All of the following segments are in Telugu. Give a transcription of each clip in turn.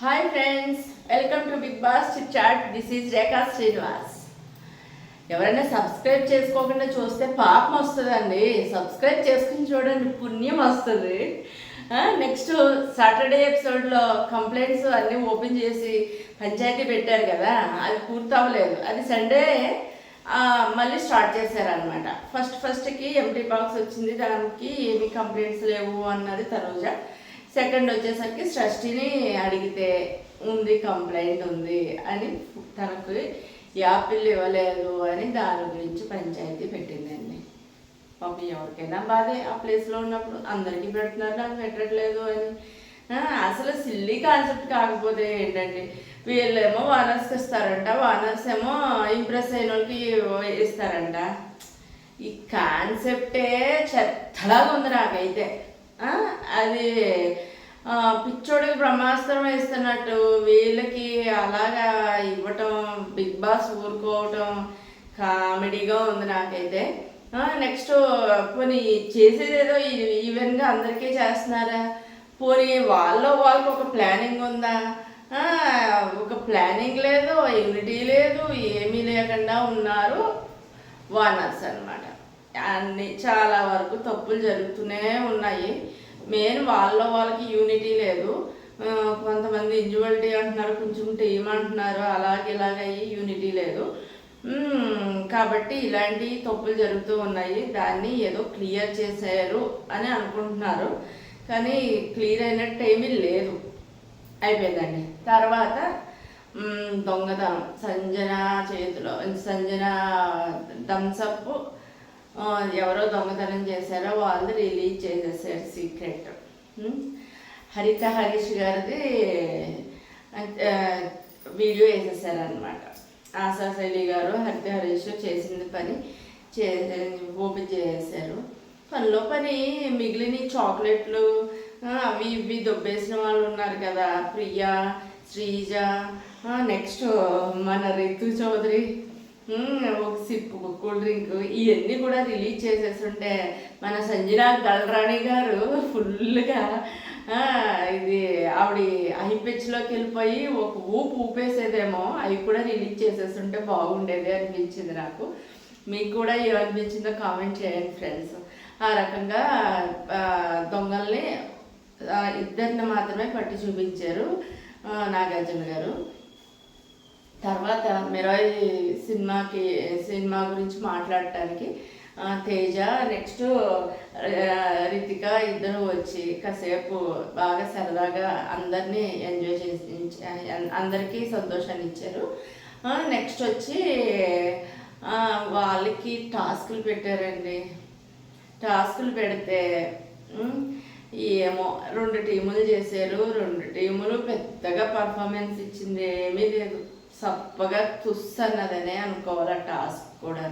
Hi friends, welcome to Bigg Boss chit chat. This is Rekha Srinivas. ఎవరైనా సబ్స్క్రైబ్ చేసుకోకుండా చూస్తే పాపం వస్తుందండి. సబ్స్క్రైబ్ చేసుకుని చూడండి, పుణ్యం వస్తుంది. నెక్స్ట్ సాటర్డే ఎపిసోడ్లో కంప్లైంట్స్ అన్నీ ఓపెన్ చేసి పంచాయతీ పెట్టారు కదా, అది పూర్తి అవ్వలేదు. అది సండే మళ్ళీ స్టార్ట్ చేశారనమాట. ఫస్ట్కి ఎంటీ బాక్స్ వచ్చింది, దానికి ఏమీ కంప్లైంట్స్ లేవు అన్నది తనుజ. సెకండ్ వచ్చేసరికి షష్ఠిని అడిగితే ఉంది, కంప్లైంట్ ఉంది అని, తనకు యాపిల్ ఇవ్వలేదు అని దాని గురించి పంచాయతీ పెట్టిందండి. పాపం ఎవరికైనా బాధే, ఆ ప్లేస్లో ఉన్నప్పుడు అందరికీ పెడుతున్నారు, నాకు పెట్టట్లేదు అని. అసలు సిల్లీ కాన్సెప్ట్ కాకపోతే ఏంటండి, వీళ్ళేమో వానర్స్కి ఇస్తారంట, వానర్స్ ఏమో ఇంప్రెస్ అయిన వాళ్ళకి ఇస్తారంట. ఈ కాన్సెప్టే చెత్తలాగా ఉంది నాకైతే. అది పిచ్చోడికి బ్రహ్మాస్త్రం వేస్తున్నట్టు వీళ్ళకి అలాగా ఇవ్వటం, బిగ్ బాస్ ఊరుకోవటం కామెడీగా ఉంది నాకైతే. నెక్స్ట్ పోనీ చేసేదేదో ఈవెన్గా అందరికీ చేస్తున్నారా? పోనీ వాళ్ళకి ఒక ప్లానింగ్ ఉందా? ఒక ప్లానింగ్ లేదు, యూనిటీ లేదు, ఏమీ లేకుండా ఉన్నారు వానర్స్ అనమాట. అన్ని చాలా వరకు తప్పులు జరుగుతూనే ఉన్నాయి. మెయిన్ వాళ్ళకి యూనిటీ లేదు. కొంతమంది ఇండివిజువాలిటీ అంటున్నారు, కొంచెం టీం అంటున్నారు, ఇలాగయ్యి యూనిటీ లేదు. కాబట్టి ఇలాంటి తప్పులు జరుగుతూ ఉన్నాయి. దాన్ని ఏదో క్లియర్ చేశారు అని అనుకుంటున్నారు, కానీ క్లియర్ అయినట్టు ఏమీ లేదు, అయిపోయిందండి. తర్వాత దొంగతనం సంజన చేతిలో, సంజన థమ్సప్ ఎవరో దొంగతనం చేశారో వాళ్ళు రిలీజ్ చేసేసారు సీక్రెట్. హరిత హరీష్ గారిది వీడియో వేసేసారనమాట. ఆశా శైలి గారు హరిత హరీష్ చేసిన పని ఓపెన్ చేసేసారు. పనిలో పని మిగిలిన చాక్లెట్లు అవి ఇవి దొబ్బేసిన వాళ్ళు ఉన్నారు కదా, ప్రియా, శ్రీజ, నెక్స్ట్ మన రితు చౌదరి, ఒక సిప్ కూల్ డ్రింక్, ఇవన్నీ కూడా రిలీజ్ చేసేస్తుంటే మన సంజన గల్రాణి గారు ఫుల్గా ఇది ఆవిడ ఐ పిచ్లోకి వెళ్ళిపోయి ఒక ఊపేసేదేమో, అవి కూడా రిలీజ్ చేసేస్తుంటే బాగుండేది అనిపించింది నాకు. మీకు కూడా ఏమనిపించిందో కామెంట్ చేయండి ఫ్రెండ్స్. ఆ రకంగా దొంగల్ని ఇద్దరిని మాత్రమే పట్టి చూపించారు నాగార్జున గారు. తర్వాత మిరాయి సినిమా గురించి మాట్లాడటానికి తేజ, నెక్స్ట్ రితిక ఇద్దరు వచ్చి కాసేపు బాగా సరదాగా అందరినీ ఎంజాయ్ చేసి అందరికీ సంతోషాన్ని ఇచ్చారు. నెక్స్ట్ వచ్చి వాళ్ళకి టాస్కులు పెట్టారండి. టాస్కులు పెడితే ఏమో 2 టీములు చేశారు. 2 టీములు పెద్దగా పర్ఫార్మెన్స్ ఇచ్చింది ఏమీ లేదు. సప్పగా తుస్సన్నదనే అనుకోవాలి. ఆ టాస్క్ కూడా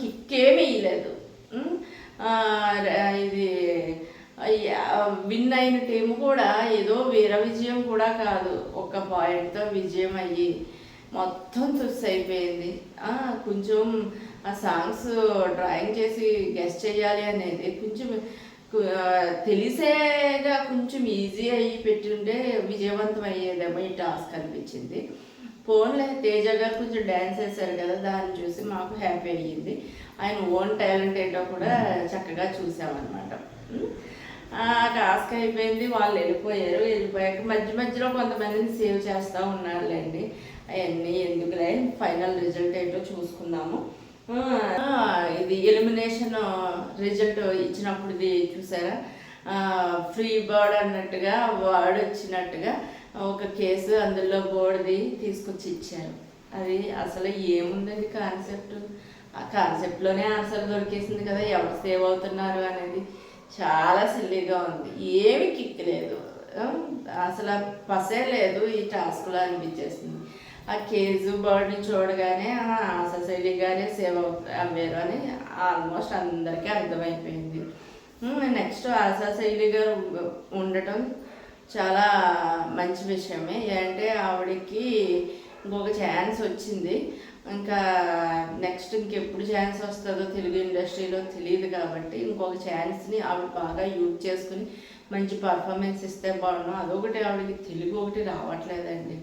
కిక్కేమీ ఇవ్వలేదు. ఇది విన్ అయిన టీము కూడా ఏదో వీర విజయం కూడా కాదు, ఒక పాయింట్తో విజయం అయ్యి మొత్తం తుస్సు అయిపోయింది. కొంచెం ఆ సాంగ్స్ డ్రాయింగ్ చేసి గెస్ట్ చేయాలి అనేది కొంచెం తెలిసేగా కొంచెం ఈజీ అయ్యి పెట్టుంటే విజయవంతం అయ్యేదేమో ఈ టాస్క్ అనిపించింది. ఫోన్లో తేజ గారు కొంచెం డ్యాన్స్ వేశారు కదా, దాన్ని చూసి మాకు హ్యాపీ అయ్యింది. ఆయన ఓన్ టాలెంట్ ఏంటో కూడా చక్కగా చూసామన్నమాట. ఆ టాస్క్ అయిపోయింది, వాళ్ళు వెళ్ళిపోయాక మధ్యలో కొంతమందిని సేవ్ చేస్తూ ఉన్నారులేండి. అవన్నీ ఎందుకులే, ఫైనల్ రిజల్ట్ ఏంటో చూసుకుందాము. ఇది ఎలిమినేషన్ రిజల్ట్ ఇచ్చినప్పుడు చూసారా, ఫ్రీ బర్డ్ అన్నట్టుగా వర్డ్ వచ్చినట్టుగా ఒక కేసు అందులో బోర్డుది తీసుకొచ్చి ఇచ్చారు. అది అసలు ఏముందండి కాన్సెప్ట్, ఆ కాన్సెప్ట్లోనే ఆన్సర్ దొరికేసింది కదా, ఎవరు సేవ్ అవుతున్నారు అనేది చాలా సిల్లీగా ఉంది. ఏమి కిక్ లేదు, అసలు పసే లేదు ఈ టాస్క్లో అనిపించేసింది. ఆ కేజు బర్డ్ని చూడగానే ఆశశైలిగానే సేవ్ అవ్వారు అని ఆల్మోస్ట్ అందరికీ అర్థమైపోయింది. నెక్స్ట్ ఆశశైలి గారు ఉండటం చాలా మంచి విషయమే. అంటే ఆవిడకి ఇంకొక ఛాన్స్ వచ్చింది. ఇంకా నెక్స్ట్ ఇంకెప్పుడు ఛాన్స్ వస్తుందో తెలుగు ఇండస్ట్రీలో తెలియదు కాబట్టి ఇంకొక ఛాన్స్ని ఆవిడ బాగా యూజ్ చేసుకుని మంచి పర్ఫార్మెన్స్ ఇస్తే బాగున్నాం. అదొకటి ఆవిడకి తెలుగు ఒకటి రావట్లేదండి.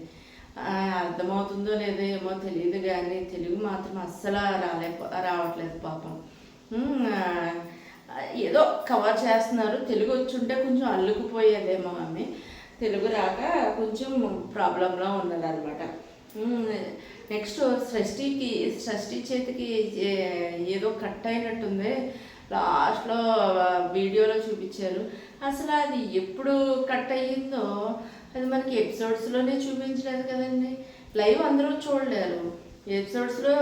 అర్థమవుతుందో లేదో ఏమో తెలియదు, కానీ తెలుగు మాత్రం అస్సలు రావట్లేదు పాపం. ఏదో కవర్ చేస్తున్నారు. తెలుగు వచ్చుంటే కొంచెం అల్లుకుపోయేదేమో ఆమె. తెలుగు రాక కొంచెం ప్రాబ్లంలో ఉన్నదన్నమాట. నెక్స్ట్ షష్ఠి చేతికి ఏదో కట్ అయినట్టుంది, లాస్ట్లో వీడియోలో చూపించారు. అసలు అది ఎప్పుడు కట్ అయ్యిందో అది మనకి ఎపిసోడ్స్లోనే చూపించలేదు కదండి. లైవ్ అందరూ చూడలేరు. ఎపిసోడ్స్లో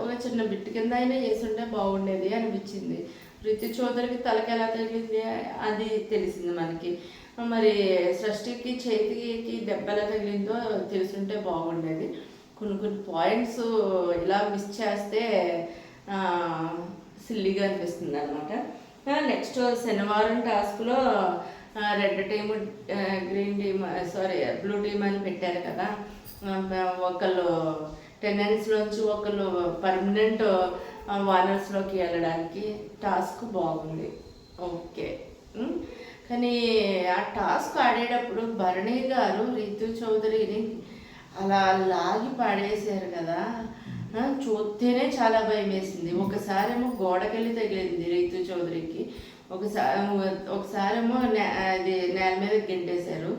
ఒక చిన్న బిట్ కింద అయినా చేస్తుంటే బాగుండేది అనిపించింది. రితు చౌదరికి తలకి ఎలా తగిలింది అది తెలిసింది మనకి. మరి సృష్టికి చేతికి దెబ్బ ఎలా తగిలిందో తెలుసుంటే బాగుండేది. కొన్ని పాయింట్స్ ఇలా మిస్ చేస్తే సిల్లీగా అనిపిస్తుంది అనమాట. నెక్స్ట్ శనివారం టాస్క్లో red team green team blue team అని పెట్టారు కదా. ఒకళ్ళు టెనెన్స్లోంచి ఒకళ్ళు పర్మనెంట్ వానర్స్లోకి వెళ్ళడానికి టాస్క్ బాగుంది, ఓకే. కానీ ఆ టాస్క్ ఆడేటప్పుడు భరణి గారు రితు చౌదరిని అలా లాగి పాడేశారు కదా, చూస్తేనే చాలా భయం వేసింది. ఒకసారేమో గోడకెళ్ళి తగిలింది రితు చౌదరికి, ఒకసారేమో అది నేల మీద గెంటేశారు.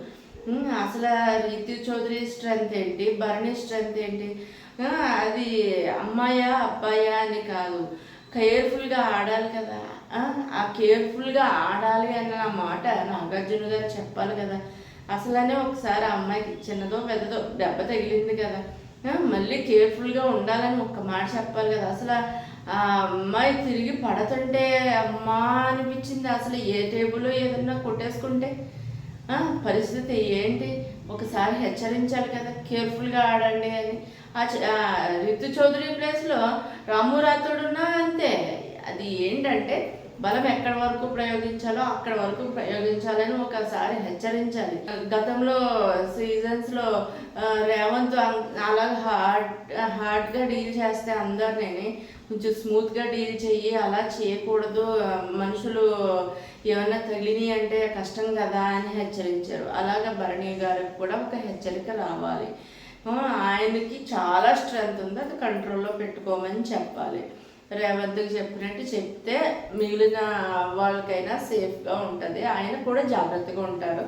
అసలు రితు చౌదరి స్ట్రెంత్ ఏంటి, భరణి స్ట్రెంత్ ఏంటి, అది అమ్మాయా అబ్బాయా అని కాదు, కేర్ఫుల్గా ఆడాలి కదా. ఆ కేర్ఫుల్గా ఆడాలి అన్న మాట నాగార్జున గారు చెప్పాలి కదా. అసలనే ఒకసారి ఆ అమ్మాయికి చిన్నదో పెద్దదో దెబ్బ తగిలింది కదా, మళ్ళీ కేర్ఫుల్గా ఉండాలని ఒక్క మాట చెప్పాలి కదా. అసలు ఆ అమ్మాయి తిరిగి పడుతుంటే అమ్మా అనిపించింది. అసలు ఏ టేబుల్ ఏదన్నా కొట్టేసుకుంటే పరిస్థితి ఏంటి, ఒకసారి హెచ్చరించాలి కదా కేర్ఫుల్గా ఆడండి అని. రితు చౌదరి ప్లేస్లో రాము రాథోడున్నా అంతే. అది ఏంటంటే బలం ఎక్కడి వరకు ప్రయోగించాలో అక్కడ వరకు ప్రయోగించాలని ఒకసారి హెచ్చరించాలి. గతంలో సీజన్స్లో రేవంత్ అలా హార్డ్గా డీల్ చేస్తే అందరినీ కొంచెం స్మూత్గా డీల్ చెయ్యి, అలా చేయకూడదు, మనుషులు ఏమన్నా తగిలిని అంటే కష్టం కదా అని హెచ్చరించారు. అలాగే భరణి గారికి కూడా ఒక హెచ్చరిక రావాలి. ఆయనకి చాలా స్ట్రెంత్ ఉంది, అది కంట్రోల్లో పెట్టుకోమని చెప్పాలి. రేవంత్కి చెప్పినట్టు చెప్తే మిగిలిన వాళ్ళకైనా సేఫ్గా ఉంటుంది. ఆయన కూడా జాగ్రత్తగా ఉంటారు.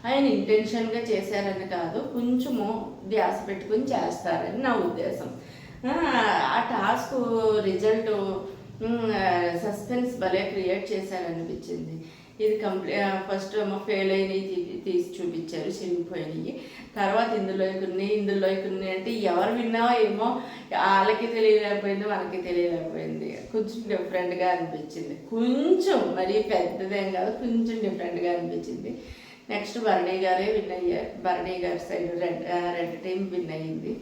ఆయన ఇంటెన్షన్గా చేశారని కాదు, కొంచెము ధ్యాస పెట్టుకుని చేస్తారని నా ఉద్దేశం. ఆ టాస్క్ రిజల్ట్ సస్పెన్స్ భలే క్రియేట్ చేశారనిపించింది. ఇది ఫస్ట్ ఏమో ఫెయిల్ అయినవి తీసి చూపించారు, చిరిగిపోయినాయి. తర్వాత ఇందులో కొన్ని అంటే ఎవరు విన్నావో ఏమో వాళ్ళకి తెలియలేకపోయింది, మనకి తెలియలేకపోయింది. కొంచెం డిఫరెంట్గా అనిపించింది, కొంచెం మరీ పెద్దదేం కాదు, కొంచెం డిఫరెంట్గా అనిపించింది. నెక్స్ట్ భరణి గారే విన్ అయ్యారు. భరణి గారి సైడ్ రెడ్ టీం విన్ అయ్యింది.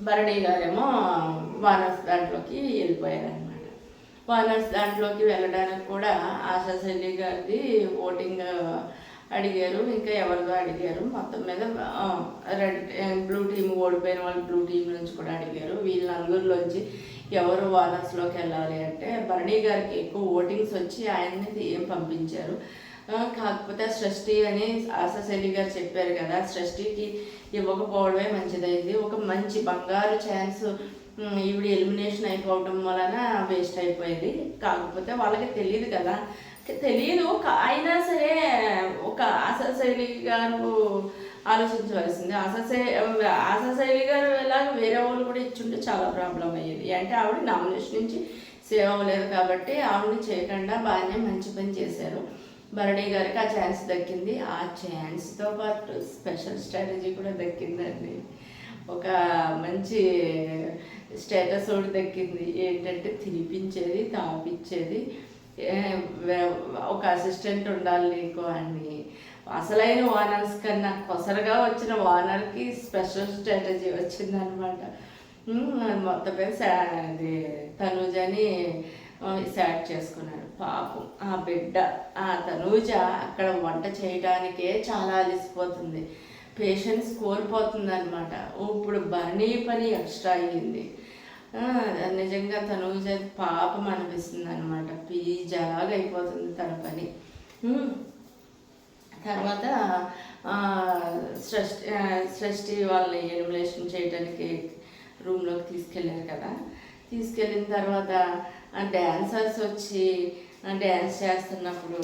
భరణి గారేమో వానర్స్ దాంట్లోకి వెళ్ళిపోయారనమాట. వానర్స్ దాంట్లోకి వెళ్ళడానికి కూడా ఆశా శైలి గారిది ఓటింగ్ అడిగారు, ఇంకా ఎవరిదో అడిగారు. మొత్తం మీద బ్లూ టీం ఓడిపోయిన వాళ్ళు బ్లూ టీం నుంచి కూడా అడిగారు. వీళ్ళ నలుగురిలోంచి ఎవరు వానర్స్లోకి వెళ్ళాలి అంటే భరణి గారికి ఎక్కువ ఓటింగ్స్ వచ్చి ఆయన్ని పంపించారు. కాకపోతే సృష్టి అని ఆశా శైలి గారు చెప్పారు కదా, సృష్టికి ఇవ్వకపోవడమే మంచిదైంది. ఒక మంచి బంగారు ఛాన్స్ ఈవిడ ఎలిమినేషన్ అయిపోవడం వలన వేస్ట్ అయిపోయింది. కాకపోతే వాళ్ళకి తెలియదు కదా, తెలియదు అయినా సరే ఒక ఆశా శైలి గారు ఆలోచించవలసింది. ఆశా శైలి గారు ఎలాగ వేరే వాళ్ళు కూడా ఇచ్చుంటే చాలా ప్రాబ్లం అయ్యేది. అంటే ఆవిడ నామినేషన్ నుంచి సేవ్ అవ్వలేదు కాబట్టి ఆవిడని చేయకుండా బాగానే మంచి పని చేశారు. భరణి గారికి ఆ ఛాన్స్ దక్కింది. ఆ ఛాన్స్తో పాటు స్పెషల్ స్ట్రాటజీ కూడా దక్కిందండి. ఒక మంచి స్టేటస్ ఒకటి దక్కింది. ఏంటంటే తినిపించేది, తాపించేది, ఒక అసిస్టెంట్ ఉండాలి నీకు అని. అసలైన వానర్స్ కన్నా కొసరగా వచ్చిన వానర్కి స్పెషల్ స్ట్రాటజీ వచ్చిందనమాట. మొత్తం మీద అది తనూజని సెలెక్ట్ చేసుకున్నాడు. పాపం ఆ బిడ్డ ఆ తనూజ అక్కడ వంట చేయడానికే చాలా అలిసిపోతుంది, పేషెన్స్ కోల్పోతుంది అనమాట. ఇప్పుడు భరణి పని ఎక్స్ట్రా అయ్యింది. నిజంగా తనూజ పాపం అనిపిస్తుంది అనమాట. పీజాగా అయిపోతుంది తన పని. తర్వాత సృష్టి వాళ్ళని ఎలిమినేషన్ చేయడానికి రూమ్లోకి తీసుకెళ్ళారు కదా. తీసుకెళ్ళిన తర్వాత డ్యాన్సర్స్ వచ్చి డ్యాన్స్ చేస్తున్నప్పుడు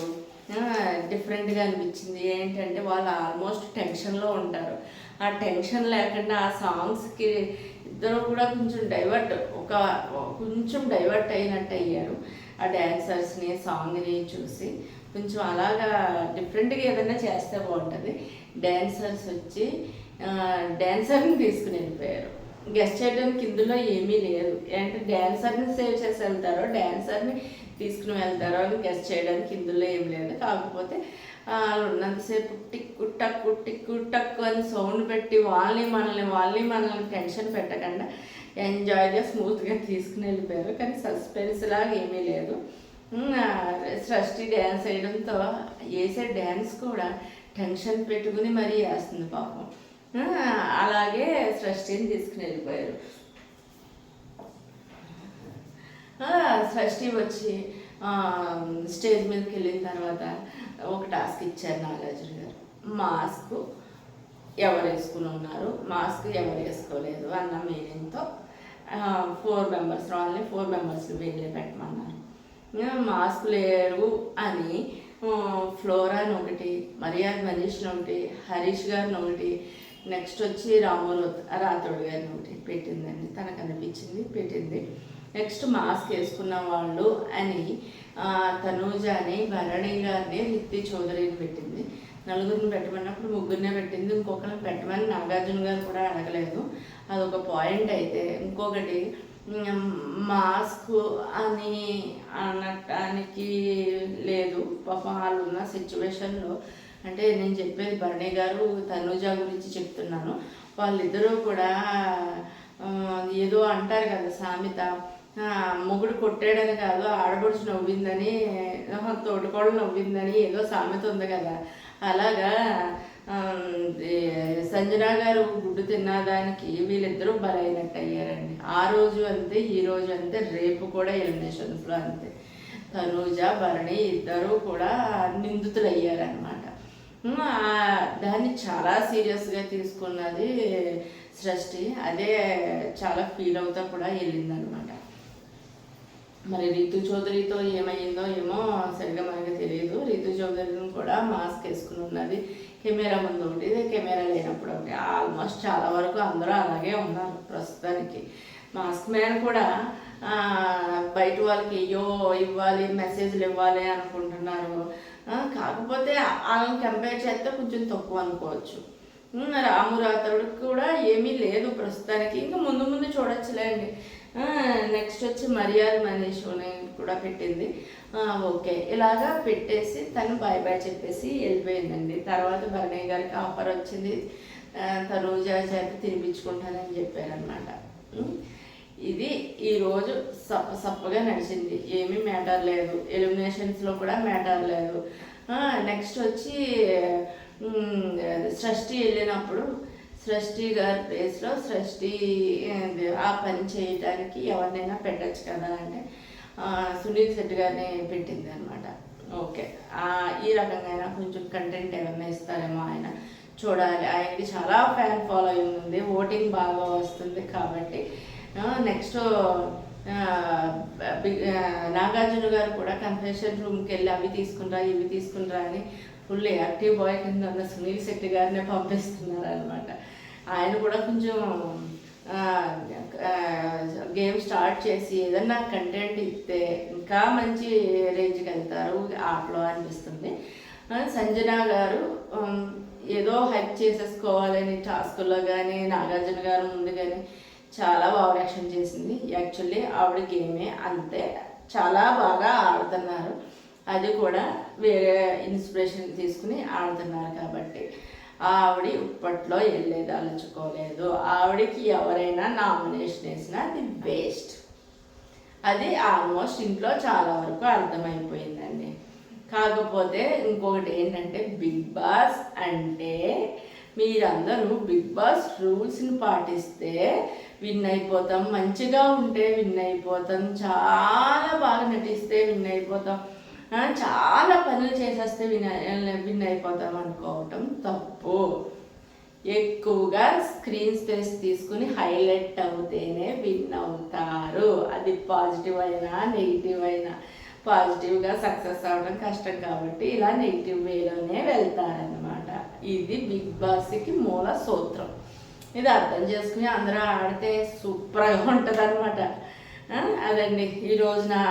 డిఫరెంట్గా అనిపించింది. ఏంటంటే వాళ్ళు ఆల్మోస్ట్ టెన్షన్లో ఉంటారు. ఆ టెన్షన్ లేకుండా ఆ సాంగ్స్కి ఇద్దరు కూడా కొంచెం డైవర్ట్ అయినట్టు అయ్యారు. ఆ డ్యాన్సర్స్ని సాంగ్ని చూసి కొంచెం అలాగా డిఫరెంట్గా ఏదైనా చేస్తే బాగుంటుంది. డ్యాన్సర్స్ వచ్చి డ్యాన్సర్ని తీసుకుని వెళ్ళిపోయారు. గెస్ట్ చేయడానికి ఇందులో ఏమీ లేదు. అంటే డ్యాన్సర్ని సేవ్ చేసి వెళ్తారో డ్యాన్సర్ని తీసుకుని వెళ్తారో అని గెస్ట్ చేయడానికి ఇందులో ఏం లేదు. కాకపోతే వాళ్ళు ఉన్నంతసేపు టిక్కు టక్కు అని సౌండ్ పెట్టి వాళ్ళని మనల్ని టెన్షన్ పెట్టకుండా ఎంజాయ్గా స్మూత్గా తీసుకుని వెళ్ళిపోయారు. కానీ సస్పెన్స్ లాగా ఏమీ లేదు. సృష్టి డ్యాన్స్ వేయడంతో వేసే డ్యాన్స్ కూడా టెన్షన్ పెట్టుకుని మరీ వేస్తుంది పాపం. అలాగే సృష్టిని తీసుకుని వెళ్ళిపోయారు. సృష్టి వచ్చి స్టేజ్ మీదకి వెళ్ళిన తర్వాత ఒక టాస్క్ ఇచ్చారు నాగార్జున గారు. మాస్క్ ఎవరు వేసుకుని ఉన్నారు, మాస్క్ ఎవరు వేసుకోలేదు అన్న మీనింగ్తో 4 మెంబర్స్ వాళ్ళని 4 మెంబర్స్ని వేరే పెట్టమన్నారు. మాస్క్ లేరు అని ఫ్లోరాని ఒకటి, మర్యాద మనీష్ని ఒకటి, హరీష్ గారిని ఒకటి, నెక్స్ట్ వచ్చి రాథోడ్ గారిని ఒకటి పెట్టిందండి. తనకు అనిపించింది పెట్టింది. నెక్స్ట్ మాస్క్ వేసుకున్న వాళ్ళు అని తనూజాని, భరణి గారిని, రిత్తి చౌదరిని పెట్టింది. నలుగురిని పెట్టమన్నప్పుడు ముగ్గురినే పెట్టింది. ఇంకొకరిని పెట్టమని నాగార్జున గారు కూడా అడగలేదు. అదొక పాయింట్. అయితే ఇంకొకటి మాస్క్ అని అనటానికి లేదు. పాపం వాళ్ళు ఉన్న సిచ్యువేషన్లో, అంటే నేను చెప్పేది భరణి గారు తనూజ గురించి చెప్తున్నాను. వాళ్ళిద్దరూ కూడా ఏదో అంటారు కదా సామెత, మొగుడు కొట్టాడని కాదు ఆడబడుచు నవ్విందని, తోటకోడలు నవ్విందని ఏదో సామెత ఉంది కదా. అలాగా సంజన గారు గుడ్డు తిన్నదానికి వీళ్ళిద్దరూ బలైనట్టు అయ్యారండి. ఆ రోజు అంతే, ఈ రోజు అంతే, రేపు కూడా ఎలిమినేషన్స్లో అంతే. తనూజ, భరణి ఇద్దరూ కూడా నిందితులు అయ్యారనమాట. దాన్ని చాలా సీరియస్గా తీసుకున్నది సృష్టి. అదే చాలా ఫీల్ అవుతా కూడా వెళ్ళిందనమాట. మరి రితు చౌదరితో ఏమైందో ఏమో సరిగ్గా మనకి తెలియదు. రితు చౌదరిని కూడా మాస్క్ వేసుకుని ఉన్నది. కెమెరా ముందు ఒకటి, కెమెరా లేనప్పుడు ఒకటి. ఆల్మోస్ట్ చాలా వరకు అందరూ అలాగే ఉన్నారు ప్రస్తుతానికి. మాస్క్ మ్యాన్ కూడా బయట వాళ్ళకి ఇవ్వాలి, మెసేజ్లు ఇవ్వాలి అనుకుంటున్నారు. కాకపోతే వాళ్ళని కంపేర్ చేస్తే కొంచెం తక్కువ అనుకోవచ్చు. రాథోడ్కి కూడా ఏమీ లేదు ప్రస్తుతానికి. ఇంకా ముందు చూడొచ్చులేండి. నెక్స్ట్ వచ్చి మర్యాద మనీష్ని కూడా పెట్టింది. ఓకే, ఇలాగా పెట్టేసి తను బాయ్ చెప్పేసి వెళ్ళిపోయిందండి. తర్వాత భరణి గారికి ఆఫర్ వచ్చింది, తనూజ చేత తినిపించుకుంటానని చెప్పారనమాట. ఇది ఈరోజు సప్పగా నడిచింది. ఏమీ మ్యాటర్ లేదు. ఎలిమినేషన్స్లో కూడా మ్యాటర్ లేదు. నెక్స్ట్ వచ్చి సృష్టి వెళ్ళినప్పుడు సృష్టి గారి ప్లేస్లో సృష్టి ఆ పని చేయడానికి ఎవరినైనా పెట్టచ్చు కదా అంటే సునీల్ శెట్టి గారిని పెట్టింది అనమాట. ఓకే, ఈ రకంగా కొంచెం కంటెంట్ ఏమైనా ఇస్తారేమో ఆయన చూడాలి. ఆయనకి చాలా ఫ్యాన్ ఫాలోయింగ్ ఉంది, ఓటింగ్ బాగా వస్తుంది కాబట్టి. నెక్స్ట్ నాగార్జున గారు కూడా కన్ఫెషన్ రూమ్కి వెళ్ళి అవి తీసుకుంటా ఇవి తీసుకుంటా అని ఫుల్ యాక్టివ్ బాయ్ కింద ఉన్న సునీల్ శెట్టి గారిని పంపిస్తున్నారు అనమాట. ఆయన కూడా కొంచెం గేమ్ స్టార్ట్ చేసి ఏదన్నా కంటెంట్ ఇస్తే ఇంకా మంచి రేంజ్కి వెళ్తారు ఆటలో అనిపిస్తుంది. సంజన గారు ఏదో హైప్ చేసేసుకోవాలని టాస్కుల్లో కానీ నాగార్జున గారు ముందు కానీ చాలా బాగా యాక్షన్ చేసింది. యాక్చువల్లీ ఆవిడ గేమే అంతే, చాలా బాగా ఆడుతున్నారు. అది కూడా వేరే ఇన్స్పిరేషన్ తీసుకుని ఆడుతున్నారు కాబట్టి ఆవిడ ఇప్పట్లో వెళ్ళేది అలుచుకోలేదు. ఆవిడకి ఎవరైనా నామినేషన్ వేసినా అది వేస్ట్. అది ఆల్మోస్ట్ ఇంట్లో చాలా వరకు అర్థమైపోయిందండి. కాకపోతే ఇంకొకటి ఏంటంటే, బిగ్ బాస్ అంటే మీరందరూ బిగ్ బాస్ రూల్స్ని పాటిస్తే విన్ అయిపోతాం, మంచిగా ఉంటే విన్ అయిపోతాం, చాలా బాగా నటిస్తే విన్ అయిపోతాం చాలా పనులు చేసేస్తే విన్ అయిపోతాం అనుకోవటం తప్పు. ఎక్కువగా స్క్రీన్ స్పేస్ తీసుకుని హైలైట్ అవుతేనే విన్ అవుతారు. అది పాజిటివ్ అయినా నెగిటివ్ అయినా. పాజిటివ్గా సక్సెస్ అవ్వడం కష్టం కాబట్టి ఇలా నెగిటివ్ వేలోనే వెళ్తారనమాట. ఇది బిగ్ బాస్కి మూల సూత్రం. ఇది అర్థం చేసుకుని అందరూ ఆడితే సూపర్గా ఉంటుంది అనమాట. అదండి ఈరోజు నా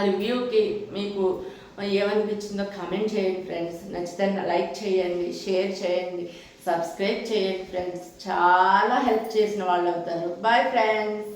రివ్యూకి మీకు ఏమనిపించిందో కామెంట్ చేయండి ఫ్రెండ్స్. నచ్చితే లైక్ చేయండి, షేర్ చేయండి, సబ్స్క్రైబ్ చేయండి ఫ్రెండ్స్. చాలా హెల్ప్ చేసిన వాళ్ళు అవుతారు. Bye friends.